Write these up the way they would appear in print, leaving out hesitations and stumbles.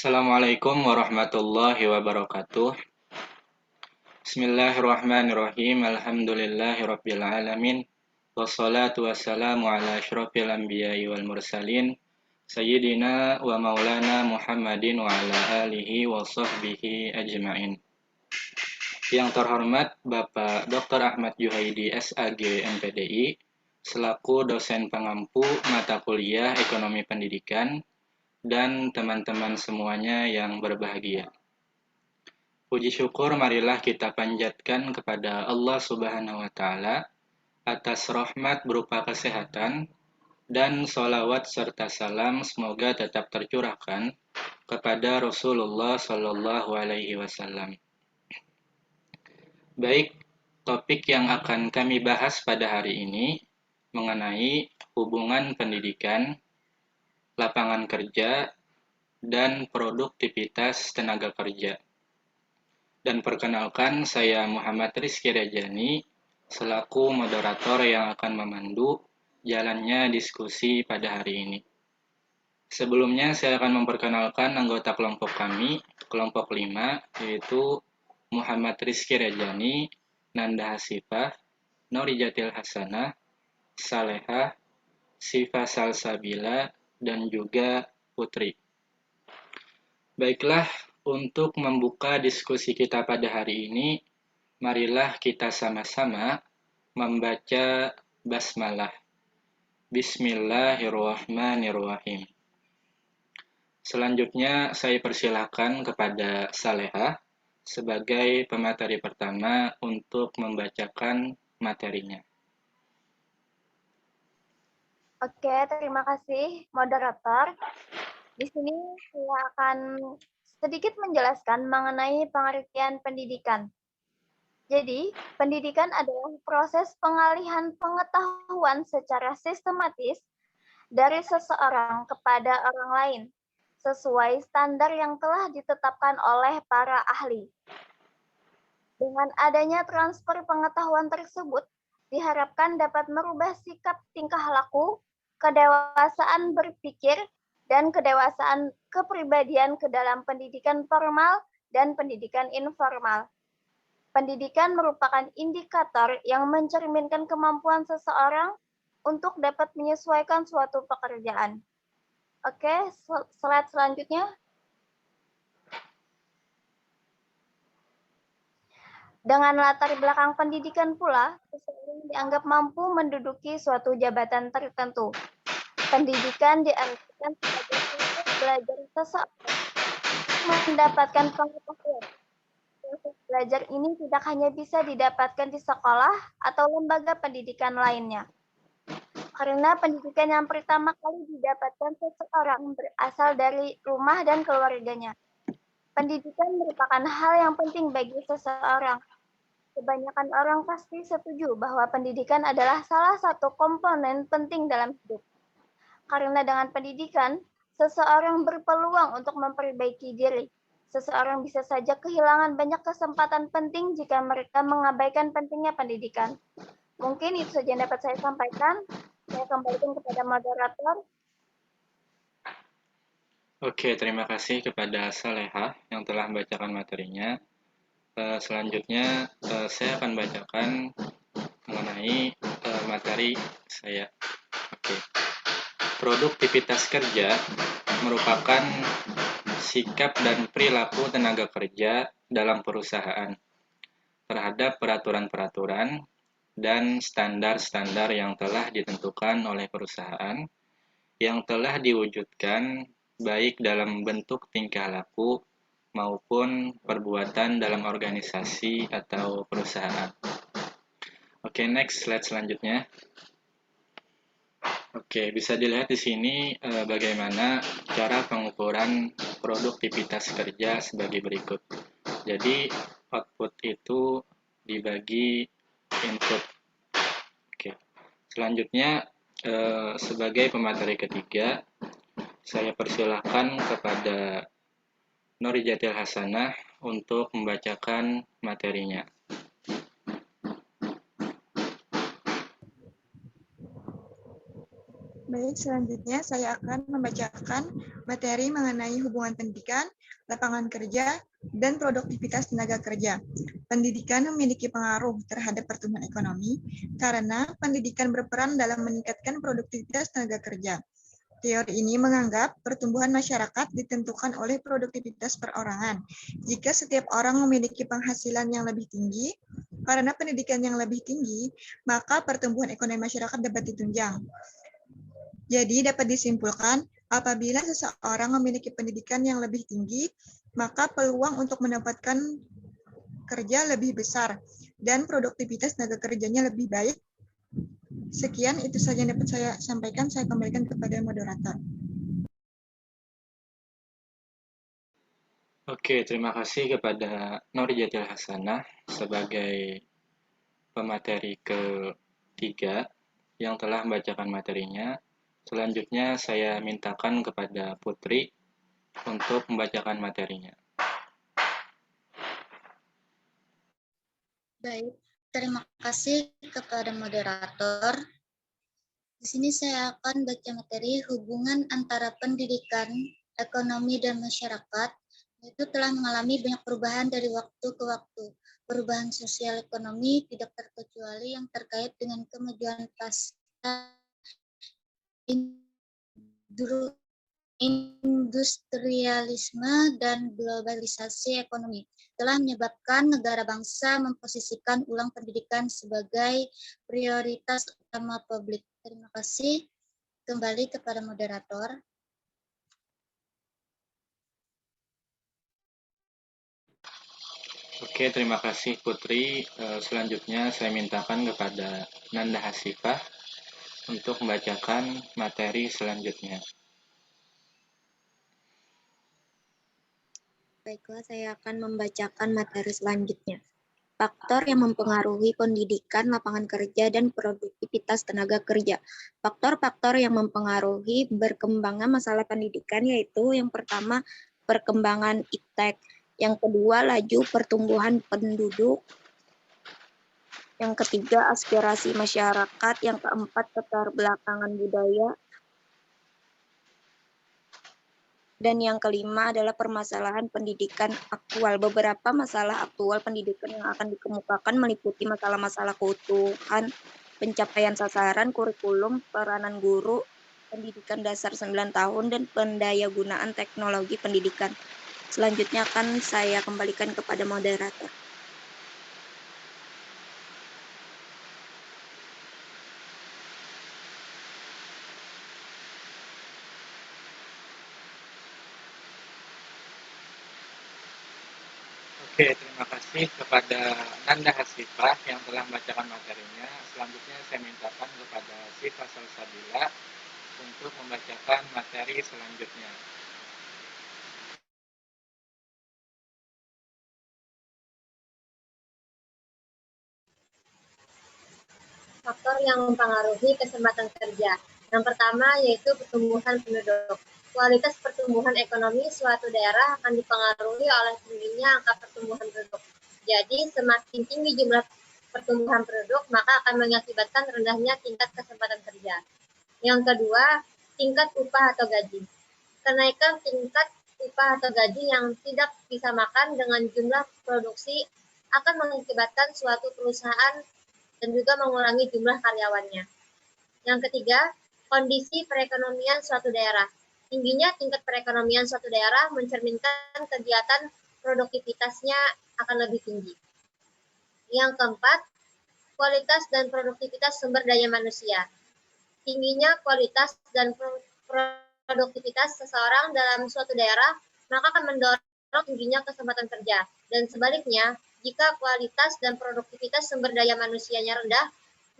Assalamualaikum warahmatullahi wabarakatuh. Bismillahirrahmanirrahim. Alhamdulillahirabbil alamin. Wassalatu wassalamu ala asyrofil anbiya'i wal mursalin sayyidina wa maulana Muhammadin wa ala alihi wa sahbihi ajmain. Yang terhormat Bapak Dr. Ahmad Juhaidi SAG MPDI selaku dosen pengampu mata kuliah Ekonomi Pendidikan dan teman-teman semuanya yang berbahagia. Puji syukur marilah kita panjatkan kepada Allah Subhanahu wa Ta'ala atas rahmat berupa kesehatan dan sholawat serta salam semoga tetap tercurahkan kepada Rasulullah Sallallahu Alaihi Wasallam. Baik, topik yang akan kami bahas pada hari ini mengenai hubungan pendidikan, lapangan kerja, dan produktivitas tenaga kerja. Dan perkenalkan, saya Muhammad Rizky Rajani, selaku moderator yang akan memandu jalannya diskusi pada hari ini. Sebelumnya, saya akan memperkenalkan anggota kelompok kami, kelompok 5, yaitu Muhammad Rizky Rajani, Nanda Hasifah, Norijatil Hasanah, Salehah, Sifa Salsabila, dan juga Putri. Baiklah, untuk membuka diskusi kita pada hari ini, marilah kita sama-sama membaca basmalah. Bismillahirrahmanirrahim. Selanjutnya, saya persilahkan kepada Salehah sebagai pemateri pertama untuk membacakan materinya. Oke, terima kasih moderator. Di sini saya akan sedikit menjelaskan mengenai pengertian pendidikan. Jadi, pendidikan adalah proses pengalihan pengetahuan secara sistematis dari seseorang kepada orang lain, sesuai standar yang telah ditetapkan oleh para ahli. Dengan adanya transfer pengetahuan tersebut, diharapkan dapat merubah sikap tingkah laku, kedewasaan berpikir, dan kedewasaan kepribadian ke dalam pendidikan formal dan pendidikan informal. Pendidikan merupakan indikator yang mencerminkan kemampuan seseorang untuk dapat menyesuaikan suatu pekerjaan. Oke, slide selanjutnya. Dengan latar belakang pendidikan pula, seseorang dianggap mampu menduduki suatu jabatan tertentu. Pendidikan diartikan sebagai proses belajar seseorang mendapatkan pengetahuan. Proses belajar ini tidak hanya bisa didapatkan di sekolah atau lembaga pendidikan lainnya. Karena pendidikan yang pertama kali didapatkan seseorang berasal dari rumah dan keluarganya. Pendidikan merupakan hal yang penting bagi seseorang. Kebanyakan orang pasti setuju bahwa pendidikan adalah salah satu komponen penting dalam hidup. Karena dengan pendidikan, seseorang berpeluang untuk memperbaiki diri. Seseorang bisa saja kehilangan banyak kesempatan penting jika mereka mengabaikan pentingnya pendidikan. Mungkin itu saja yang dapat saya sampaikan. Saya kembalikan kepada moderator. Oke, terima kasih kepada Salehah yang telah membacakan materinya. Selanjutnya, saya akan bacakan mengenai materi saya. Oke. Produktivitas kerja merupakan sikap dan perilaku tenaga kerja dalam perusahaan terhadap peraturan-peraturan dan standar-standar yang telah ditentukan oleh perusahaan yang telah diwujudkan baik dalam bentuk tingkah laku maupun perbuatan dalam organisasi atau perusahaan. Oke, next slide selanjutnya. Oke, bisa dilihat di sini bagaimana cara pengukuran produktivitas kerja sebagai berikut. Jadi, output itu dibagi input. Oke. Selanjutnya, sebagai pemateri ketiga, saya persilahkan kepada Norijatil Hasanah untuk membacakan materinya. Baik, selanjutnya saya akan membacakan materi mengenai hubungan pendidikan, lapangan kerja, dan produktivitas tenaga kerja. Pendidikan memiliki pengaruh terhadap pertumbuhan ekonomi karena pendidikan berperan dalam meningkatkan produktivitas tenaga kerja. Teori ini menganggap pertumbuhan masyarakat ditentukan oleh produktivitas perorangan. Jika setiap orang memiliki penghasilan yang lebih tinggi, karena pendidikan yang lebih tinggi, maka pertumbuhan ekonomi masyarakat dapat ditunjang. Jadi dapat disimpulkan, apabila seseorang memiliki pendidikan yang lebih tinggi, maka peluang untuk mendapatkan kerja lebih besar dan produktivitas tenaga kerjanya lebih baik. Sekian, itu saja yang dapat saya sampaikan. Saya kembalikan kepada moderator. Oke, terima kasih kepada Nur Jatil Hasanah sebagai pemateri ketiga yang telah membacakan materinya. Selanjutnya saya mintakan kepada Putri untuk membacakan materinya. Baik, terima kasih kepada moderator. Di sini saya akan baca materi hubungan antara pendidikan, ekonomi, dan masyarakat, yaitu telah mengalami banyak perubahan dari waktu ke waktu. Perubahan sosial ekonomi tidak terkecuali yang terkait dengan kemajuan pasca industrialisme dan globalisasi ekonomi telah menyebabkan negara bangsa memposisikan ulang pendidikan sebagai prioritas utama publik. Terima kasih. Kembali kepada moderator. Oke, terima kasih Putri. Selanjutnya saya mintakan kepada Nanda Hasifah untuk membacakan materi selanjutnya. Baiklah, saya akan membacakan materi selanjutnya. Faktor yang mempengaruhi pendidikan, lapangan kerja, dan produktivitas tenaga kerja. Faktor-faktor yang mempengaruhi berkembangnya masalah pendidikan yaitu yang pertama, perkembangan iptek. Yang kedua, laju pertumbuhan penduduk. Yang ketiga, aspirasi masyarakat. Yang keempat, keterbelakangan budaya. Dan yang kelima adalah permasalahan pendidikan aktual. Beberapa masalah aktual pendidikan yang akan dikemukakan meliputi masalah-masalah keutuhan, pencapaian sasaran, kurikulum, peranan guru, pendidikan dasar 9 tahun, dan pendayagunaan teknologi pendidikan. Selanjutnya akan saya kembalikan kepada moderator. Oke, terima kasih kepada Nanda Hasifah yang telah membacakan materinya. Selanjutnya saya mintakan kepada Sifa Salsabila untuk membacakan materi selanjutnya. Faktor yang mempengaruhi kesempatan kerja. Yang pertama yaitu pertumbuhan penduduk. Kualitas pertumbuhan ekonomi suatu daerah akan dipengaruhi oleh tingginya angka pertumbuhan penduduk. Jadi semakin tinggi jumlah pertumbuhan penduduk, maka akan mengakibatkan rendahnya tingkat kesempatan kerja. Yang kedua, tingkat upah atau gaji. Kenaikan tingkat upah atau gaji yang tidak disamakan dengan jumlah produksi akan mengakibatkan suatu perusahaan dan juga mengurangi jumlah karyawannya. Yang ketiga, kondisi perekonomian suatu daerah. Tingginya tingkat perekonomian suatu daerah mencerminkan kegiatan produktivitasnya akan lebih tinggi. Yang keempat, kualitas dan produktivitas sumber daya manusia. Tingginya kualitas dan produktivitas seseorang dalam suatu daerah, maka akan mendorong tingginya kesempatan kerja. Dan sebaliknya, jika kualitas dan produktivitas sumber daya manusianya rendah,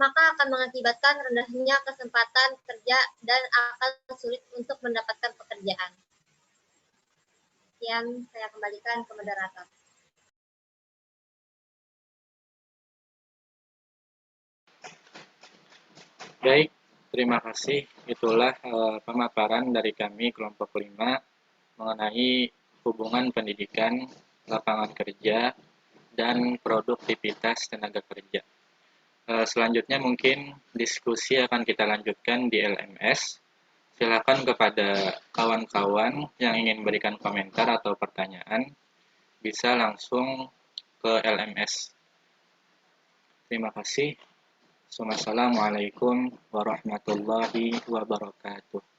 maka akan mengakibatkan rendahnya kesempatan kerja dan akan sulit untuk mendapatkan pekerjaan. Yang saya kembalikan ke moderator. Baik, terima kasih. Itulah pemaparan dari kami kelompok 5 mengenai hubungan pendidikan, lapangan kerja, dan produktivitas tenaga kerja. Selanjutnya mungkin diskusi akan kita lanjutkan di LMS. Silakan kepada kawan-kawan yang ingin berikan komentar atau pertanyaan, bisa langsung ke LMS. Terima kasih. Wassalamualaikum warahmatullahi wabarakatuh.